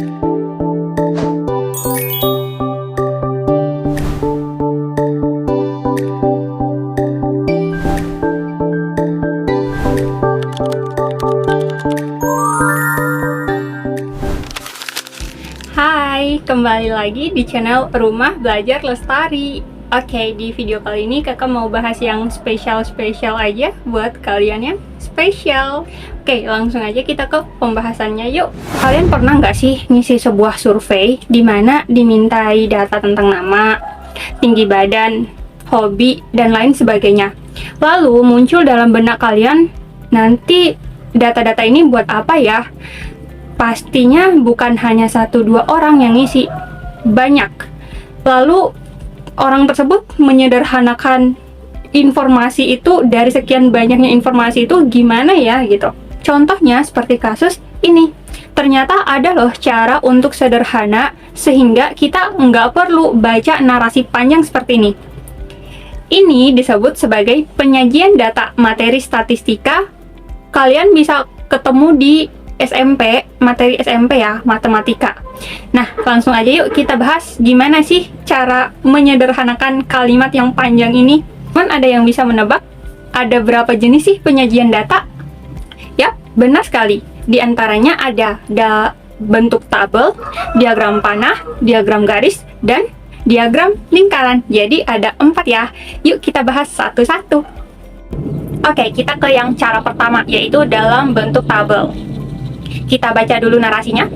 Hai, kembali lagi di channel Rumah Belajar Lestari. Oke, di video kali ini kakak mau bahas yang spesial-spesial aja buat kalian yang spesial. Oke, langsung aja kita ke pembahasannya yuk. Kalian pernah nggak sih ngisi sebuah survei di mana dimintai data tentang nama, tinggi badan, hobi, dan lain sebagainya. Lalu muncul dalam benak kalian, nanti data-data ini buat apa ya? Pastinya bukan hanya 1-2 orang yang ngisi, banyak. Lalu orang tersebut menyederhanakan informasi itu dari sekian banyaknya informasi itu gimana ya gitu. Contohnya seperti kasus ini. Ternyata ada loh cara untuk sederhana sehingga kita nggak perlu baca narasi panjang seperti ini. Ini disebut sebagai penyajian data materi statistika. Kalian bisa ketemu di SMP, materi SMP ya, matematika. Nah, langsung aja yuk kita bahas gimana sih cara menyederhanakan kalimat yang panjang ini. Ada yang bisa menebak ada berapa jenis sih penyajian data? Yap, benar sekali. Di antaranya ada bentuk tabel, diagram panah, diagram garis, dan diagram lingkaran. Jadi ada 4 ya. Yuk kita bahas satu-satu. Oke, kita ke yang cara pertama, yaitu dalam bentuk tabel. Kita baca dulu narasinya.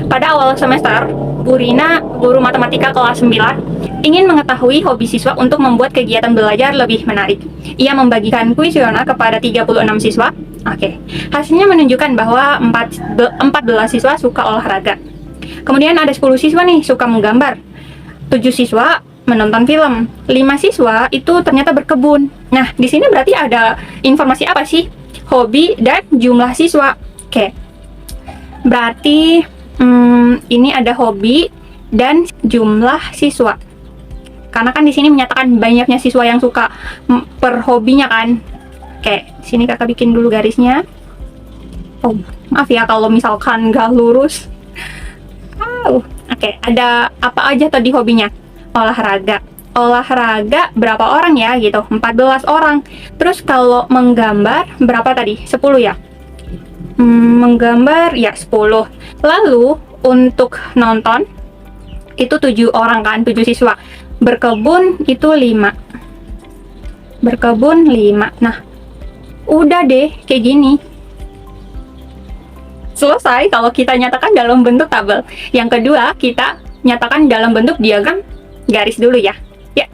Pada awal semester, Bu Rina, guru matematika kelas 9, ingin mengetahui hobi siswa untuk membuat kegiatan belajar lebih menarik. Ia membagikan kuesioner kepada 36 siswa. Oke. Hasilnya menunjukkan bahwa 14 siswa suka olahraga. Kemudian ada 10 siswa nih suka menggambar. 7 siswa menonton film. 5 siswa itu ternyata berkebun. Nah, di sini berarti ada informasi apa sih? Hobi dan jumlah siswa. Oke. Berarti ini ada hobi dan jumlah siswa. Karena kan di sini menyatakan banyaknya siswa yang suka per hobinya kan. Oke, sini kakak bikin dulu garisnya. Oh, maaf ya kalau misalkan nggak lurus. Oke, ada apa aja tadi hobinya? Olahraga. Olahraga berapa orang ya gitu? 14 orang. Terus kalau menggambar berapa tadi? 10 ya? Menggambar ya 10. Lalu untuk nonton itu 7 orang kan, 7 siswa. Berkebun itu 5. Berkebun 5. Nah, udah deh kayak gini. Selesai kalau kita nyatakan dalam bentuk tabel. Yang kedua, kita nyatakan dalam bentuk diagram garis dulu ya. Ya.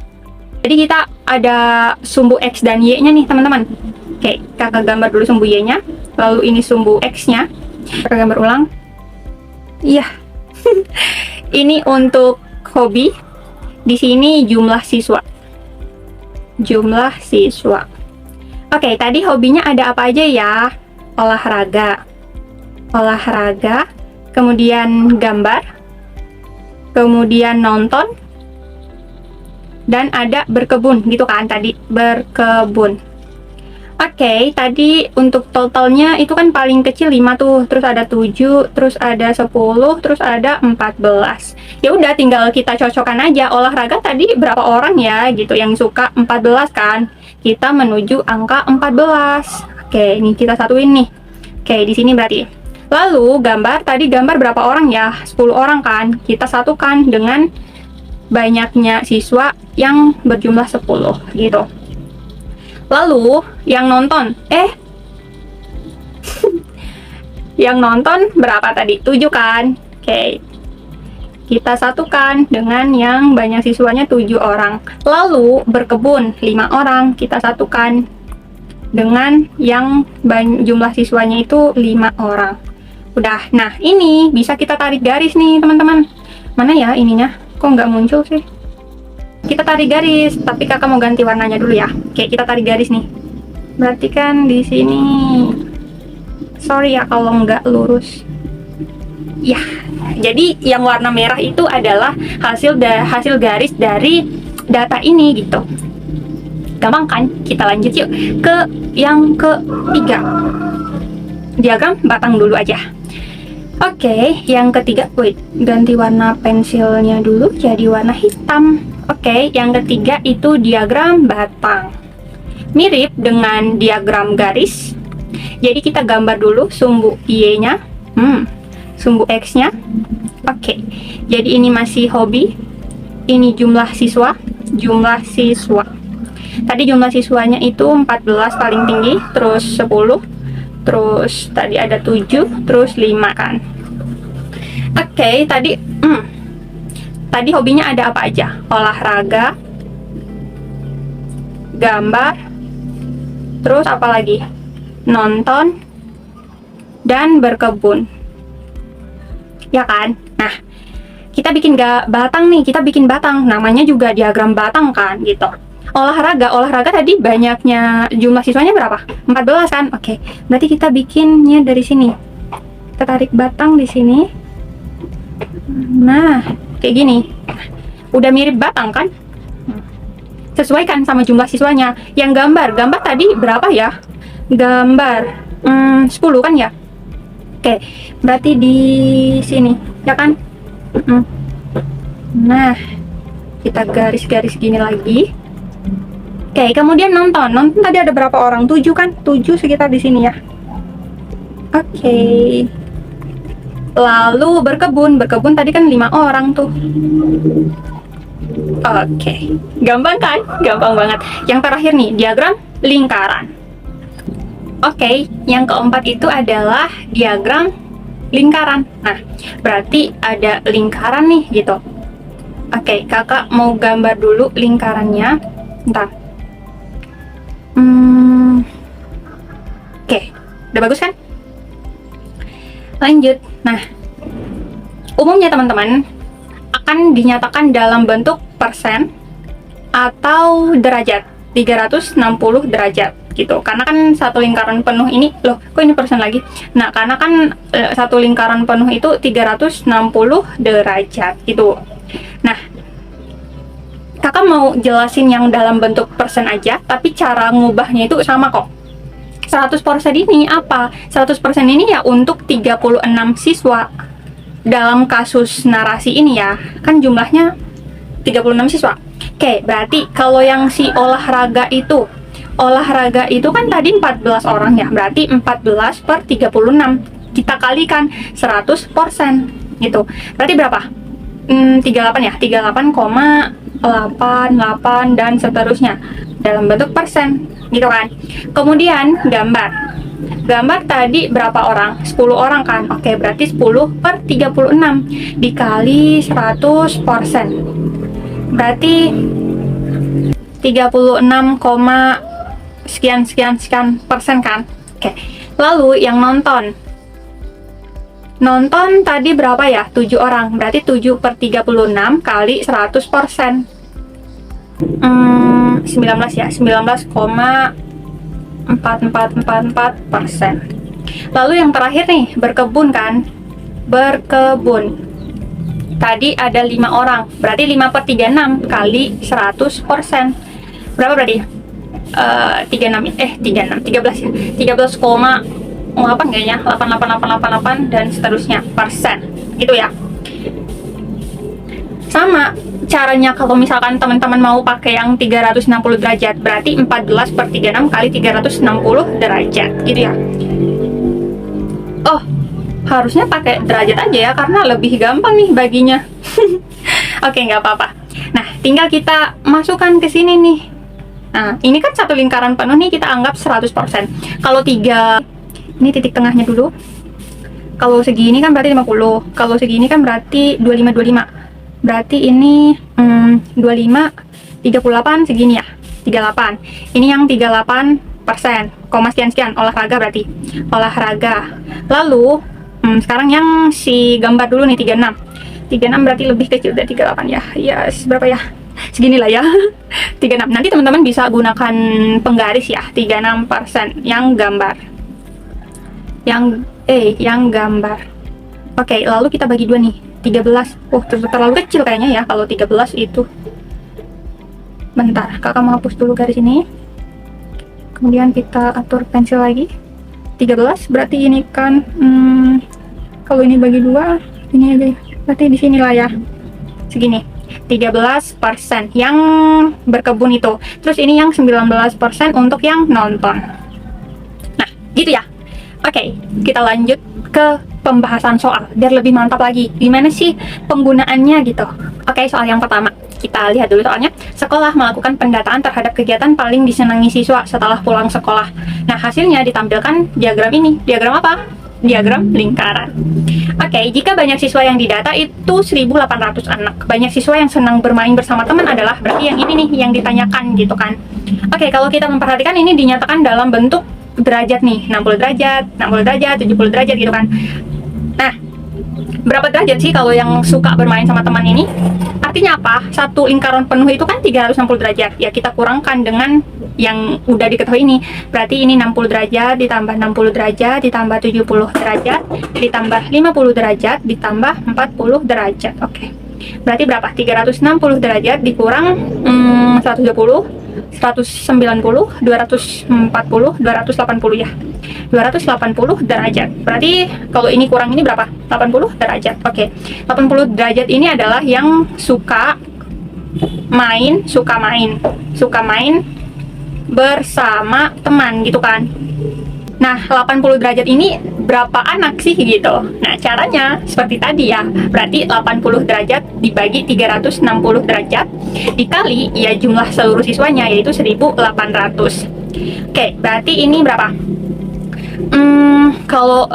Jadi kita ada sumbu X dan Y-nya nih, teman-teman. Oke, kakak gambar dulu sumbu Y-nya. Lalu ini sumbu X-nya. Kakak gambar ulang. Iya. Ini untuk hobi. Di sini jumlah siswa. Jumlah siswa. Oke, tadi hobinya ada apa aja ya? Olahraga. Olahraga. Kemudian gambar. Kemudian nonton. Dan ada berkebun, gitu kan tadi. Berkebun. Oke, tadi untuk totalnya itu kan paling kecil 5 tuh, terus ada 7, terus ada 10, terus ada 14. Ya udah tinggal kita cocokkan aja. Olahraga tadi berapa orang ya gitu yang suka 14 kan. Kita menuju angka 14. Oke, ini kita satuin nih. Oke, di sini berarti. Lalu gambar tadi gambar berapa orang ya? 10 orang kan. Kita satukan dengan banyaknya siswa yang berjumlah 10 gitu. Lalu yang nonton, yang nonton berapa tadi? 7 kan? Oke. Kita satukan dengan yang banyak siswanya 7 orang. Lalu berkebun 5 orang, kita satukan dengan yang jumlah siswanya itu 5 orang. Udah. Nah, ini bisa kita tarik garis nih, teman-teman. Mana ya ininya? Kok nggak muncul sih? Kita tarik garis, tapi kakak mau ganti warnanya dulu ya. Oke, kita tarik garis nih. Berarti kan di sini. Sorry ya kalau nggak lurus. Ya, jadi yang warna merah itu adalah hasil garis dari data ini gitu. Gampang kan? Kita lanjut yuk ke yang ketiga. Diagram batang dulu aja. Oke, yang ketiga, wait, ganti warna pensilnya dulu jadi warna hitam. Oke, yang ketiga itu diagram batang. Mirip dengan diagram garis. Jadi kita gambar dulu sumbu Y-nya, sumbu X-nya. Oke, jadi ini masih hobi. Ini jumlah siswa. Tadi jumlah siswanya itu 14 paling tinggi, terus 10, terus tadi ada 7, terus 5 kan. Oke, tadi hobinya ada apa aja? Olahraga, gambar, terus apa lagi? Nonton, dan berkebun. Ya kan? Nah, kita bikin batang nih, kita bikin batang. Namanya juga diagram batang kan, gitu. Olahraga tadi banyaknya jumlah siswanya berapa? 14 kan? Oke, berarti kita bikinnya dari sini. Kita tarik batang di sini. Nah, kayak gini. Udah mirip batang kan? Sesuaikan sama jumlah siswanya. Yang gambar tadi berapa ya? Gambar 10 kan ya? Oke, berarti di sini, ya kan? Nah, kita garis-garis gini lagi. Oke, kemudian nonton tadi ada berapa orang? 7 kan? 7 sekitar di sini ya. Oke. Lalu berkebun tadi kan 5 orang tuh. Oke, gampang kan? Gampang banget. Yang terakhir nih, diagram lingkaran. Oke, yang keempat itu adalah diagram lingkaran. Nah, berarti ada lingkaran nih gitu. Oke, kakak mau gambar dulu lingkarannya. Bentar. Oke, udah bagus kan? Lanjut. Nah, umumnya teman-teman akan dinyatakan dalam bentuk persen atau derajat, 360 derajat gitu. Karena kan satu lingkaran penuh ini, loh kok ini persen lagi? Nah, karena kan satu lingkaran penuh itu 360 derajat gitu. Nah, kakak mau jelasin yang dalam bentuk persen aja, tapi cara ngubahnya itu sama kok. 100% ini apa? 100% ini ya untuk 36 siswa. Dalam kasus narasi ini ya, kan jumlahnya 36 siswa. Oke, berarti kalau yang si olahraga itu kan tadi 14 orang ya, berarti 14 per 36 kita kalikan 100% gitu. Berarti berapa? 38 ya, 38,88 dan seterusnya dalam bentuk persen gitu kan. Kemudian gambar tadi berapa orang? 10 orang kan. Oke, berarti 10 per 36 dikali 100%. Berarti 36, sekian persen kan. Oke, lalu yang nonton tadi berapa ya? 7 orang, berarti 7 per 36 kali 100%. 19 ya, 19,4444%. Lalu yang terakhir nih, berkebun kan? Berkebun tadi ada 5 orang, berarti 5 per 36 kali 100%. Berapa berarti? 13 ya, 13,8 kayaknya, 8888 dan seterusnya persen gitu ya. Sama caranya kalau misalkan teman-teman mau pakai yang 360 derajat, berarti 14 per 36 kali 360 derajat gitu ya. Oh, harusnya pakai derajat aja ya, karena lebih gampang nih baginya. Oke, nggak apa-apa. Nah, tinggal kita masukkan ke sini nih. Nah, ini kan satu lingkaran penuh nih, kita anggap 100%. Kalau 3, ini titik tengahnya dulu. Kalau segini kan berarti 50. Kalau segini kan berarti 25. Berarti ini 25, 38 segini ya. 38. Ini yang 38%, koma sekian olahraga berarti. Olahraga. Lalu sekarang yang si gambar dulu nih 36. 36 berarti lebih kecil dari 38 ya. Ya, berapa ya? Seginilah ya. 36. Nanti teman-teman bisa gunakan penggaris ya. 36% yang gambar. Yang gambar. Oke, lalu kita bagi dua nih. 13. Oh, terlalu kecil kayaknya ya kalau 13 itu. Bentar, kakak mau hapus dulu garis ini. Kemudian kita atur pensil lagi. 13 berarti ini kan Kalau ini bagi 2, ini aja. Berarti di sinilah ya. Segini. 13% yang berkebun itu. Terus ini yang 19% untuk yang nonton. Nah, gitu ya. Oke, kita lanjut ke pembahasan soal biar lebih mantap lagi. Gimana sih penggunaannya gitu. Oke, soal yang pertama. Kita lihat dulu soalnya. Sekolah melakukan pendataan terhadap kegiatan paling disenangi siswa setelah pulang sekolah. Nah, hasilnya ditampilkan diagram ini. Diagram apa? Diagram lingkaran. Oke, jika banyak siswa yang didata itu 1.800 anak. Banyak siswa yang senang bermain bersama teman adalah berarti yang ini nih yang ditanyakan gitu kan. Oke, kalau kita memperhatikan ini dinyatakan dalam bentuk derajat nih, 60 derajat, 60 derajat, 70 derajat gitu kan. Nah, berapa derajat sih kalau yang suka bermain sama teman ini? Artinya apa? Satu lingkaran penuh itu kan 360 derajat. Ya, kita kurangkan dengan yang udah diketahui ini. Berarti ini 60 derajat ditambah 60 derajat ditambah 70 derajat ditambah 50 derajat ditambah 40 derajat. Oke. Berarti berapa? 360 derajat dikurang 120, 190, 240, 280 ya. 280 derajat. Berarti kalau ini kurang ini berapa? 80 derajat. Oke. 80 derajat ini adalah yang suka main bersama teman gitu kan. Nah, 80 derajat ini berapa anak sih gitu. Nah, caranya seperti tadi ya. Berarti 80 derajat dibagi 360 derajat dikali ya jumlah seluruh siswanya yaitu 1.800. Oke, berarti ini berapa? Kalau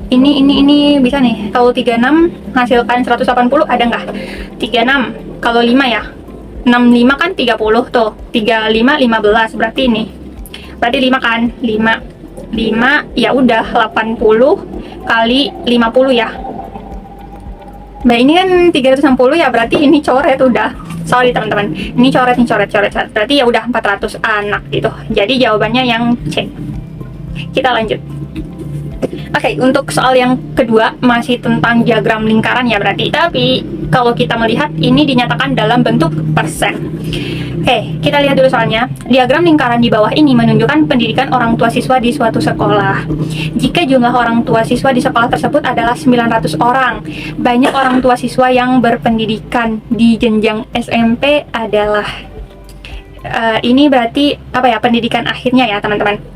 ini bisa nih. Kalau 36 hasilkan 180 ada nggak? 36. Kalau 5 ya. 65 kan 30 tuh. 35 15 berarti ini. Berarti 5 kan? 5 ya udah 80 kali 50 ya. Nah, ini kan 360 ya, berarti ini coret udah. Sorry teman-teman. Ini coret. Berarti ya udah 400 anak gitu. Jadi jawabannya yang C. Kita lanjut. Oke, untuk soal yang kedua masih tentang diagram lingkaran ya berarti. Tapi kalau kita melihat ini dinyatakan dalam bentuk persen. Oke, kita lihat dulu soalnya. Diagram lingkaran di bawah ini menunjukkan pendidikan orang tua siswa di suatu sekolah. Jika jumlah orang tua siswa di sekolah tersebut adalah 900 orang, banyak orang tua siswa yang berpendidikan di jenjang SMP adalah ini berarti apa ya, pendidikan akhirnya ya teman-teman.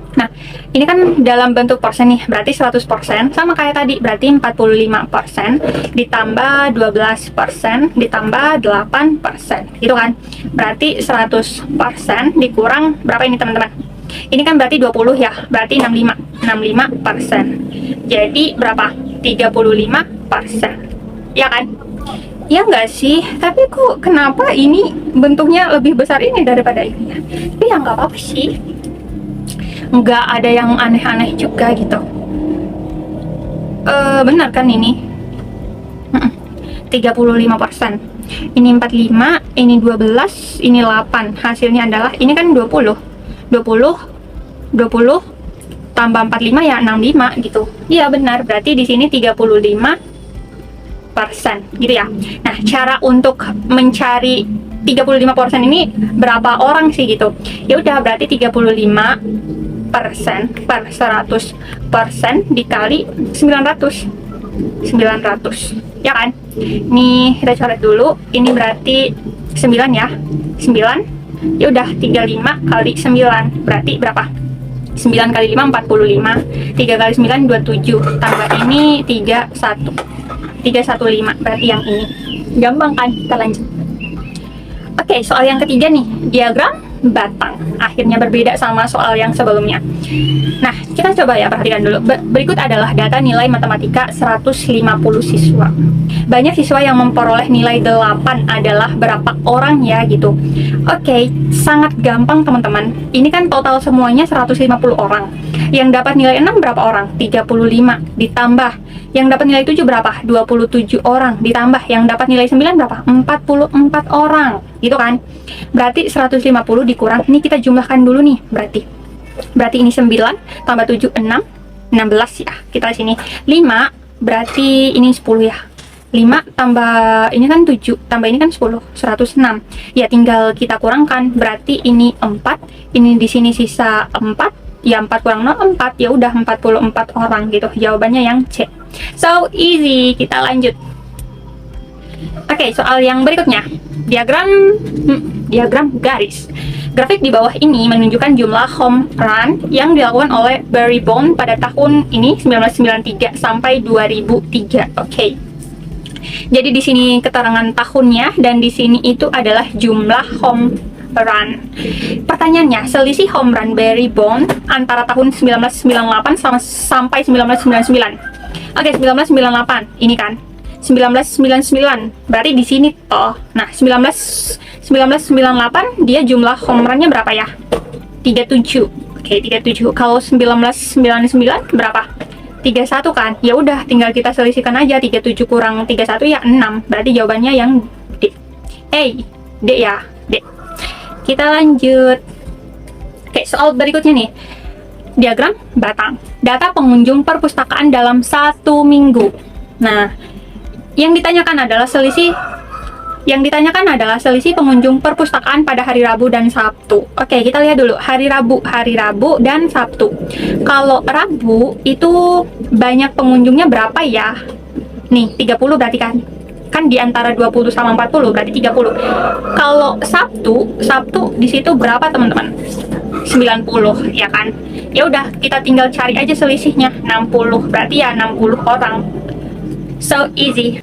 Nah, ini kan dalam bentuk persen nih, berarti 100%, sama kayak tadi, berarti 45% ditambah 12% ditambah 8%, gitu kan? Berarti 100% dikurang berapa ini teman-teman? Ini kan berarti 20 ya, berarti 65%. Jadi berapa? 35%. Ya kan? Ya nggak sih? Tapi kok kenapa ini bentuknya lebih besar ini daripada ini ya? Tapi ya nggak apa-apa sih. Nggak ada yang aneh-aneh juga gitu. Benar kan ini? 35%. Ini 45, ini 12, ini 8. Hasilnya adalah ini kan 20 tambah 45 ya 65 gitu. Iya benar, berarti di sini 35% gitu ya. Nah, cara untuk mencari 35% ini berapa orang sih gitu? Ya udah, berarti 35% per 100% dikali 900 ya kan. Nih kita coret dulu, ini berarti 9 ya, 9 ya udah 35 kali 9 berarti berapa? 9 kali 5 45, 3 kali 9 27, tambah ini 315 berarti yang ini. Gampang kan? Kita lanjut. Oke, soal yang ketiga nih, diagram batang. Akhirnya berbeda sama soal yang sebelumnya. Nah, kita coba ya perhatikan dulu. Berikut adalah data nilai matematika 150 siswa. Banyak siswa yang memperoleh nilai 8 adalah berapa orang ya gitu. Oke, sangat gampang teman-teman. Ini kan total semuanya 150 orang. Yang dapat nilai 6 berapa orang? 35 ditambah yang dapat nilai 7 berapa? 27 orang ditambah yang dapat nilai 9 berapa? 44 orang. Gitu kan? Berarti 150 dikurang, ini kita jumlahkan dulu nih, berarti ini 9 tambah 7 6 16 ya. Kita sini 5 berarti ini 10 ya. 5 tambah ini kan 7 tambah ini kan 10, 106. Ya tinggal kita kurangkan, berarti ini 4, ini di sini sisa 4 ya 4 kurang 0, 4. Ya udah 44 orang gitu. Jawabannya yang C. So easy. Kita lanjut. Oke, soal yang berikutnya. Diagram garis. Grafik di bawah ini menunjukkan jumlah home run yang dilakukan oleh Barry Bonds pada tahun ini 1993 sampai 2003. Oke. Jadi di sini keterangan tahunnya dan di sini itu adalah jumlah home run. Pertanyaannya, selisih home run Barry Bonds antara tahun 1998 sampai 1999. Oke, 1998 ini kan. 1999 berarti di sini toh. Nah, 1998 dia jumlah home run-nya berapa ya? 37. Oke, 37. Kalau 1999 berapa? 31 kan? Ya udah, tinggal kita selisihkan aja. 37 kurang 31 ya 6. Berarti jawabannya yang D. D ya, D. Kita lanjut. Oke, soal berikutnya nih. Diagram batang. Data pengunjung perpustakaan dalam 1 minggu. Nah, yang ditanyakan adalah selisih pengunjung perpustakaan pada hari Rabu dan Sabtu. Oke, kita lihat dulu hari Rabu dan Sabtu. Kalau Rabu itu banyak pengunjungnya berapa ya? Nih, 30 berarti kan? Kan di antara 20 sama 40 berarti 30. Kalau Sabtu di situ berapa, teman-teman? 90, ya kan? Ya udah, kita tinggal cari aja selisihnya. 60 berarti ya 60 orang. So easy.